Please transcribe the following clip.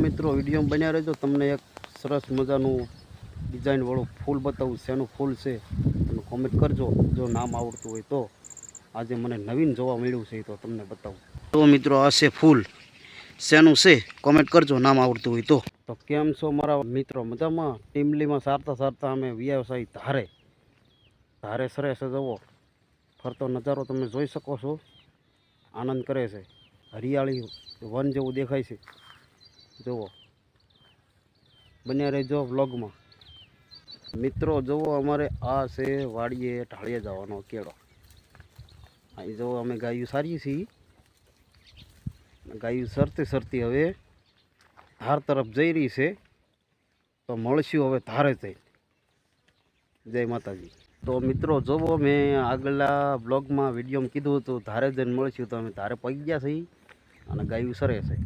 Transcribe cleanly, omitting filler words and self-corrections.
મિત્રો વિડીયો બન્યા રહેજો। તમને એક સરસ મજાનું ડિઝાઇન વાળું ફૂલ બતાવું। શેનું ફૂલ છે તમે કોમેન્ટ કરજો। જો નામ આવડતું હોય તો આજે મને નવીન જોવા મળ્યું છે તો તમને બતાવું। તો મિત્રો આ છે ફૂલ, શેનું છે કોમેન્ટ કરજો નામ આવડતું હોય તો કેમ છો મારા મિત્રો? મજામાં? ટીમલીમાં સારતા સારતા અમે વ્યવસાય ધારે સરે છે। જુઓ ફરતો નજારો તમે જોઈ શકો છો, આનંદ કરે છે। હરિયાળી વન જેવું દેખાય છે। જુઓ બન્યા રહેજો વ્લોગમાં। મિત્રો જુઓ અમારે આ છે વાડીએ ઢાળીએ જવાનો કેળો। અહીં જુઓ અમે ગાયું સારીએ છીએ। ગાયું સરતી સરતી હવે ધાર તરફ જઈ રહી છે। તો મળશું હવે ધારે જઈ। જય માતાજી। તો મિત્રો જુઓ મેં આગલા બ્લોગમાં વિડીયોમાં કીધું હતું ધારે જઈને મળશું, તો અમે ધારે પગી ગયા છીએ અને ગાયું સરે છે।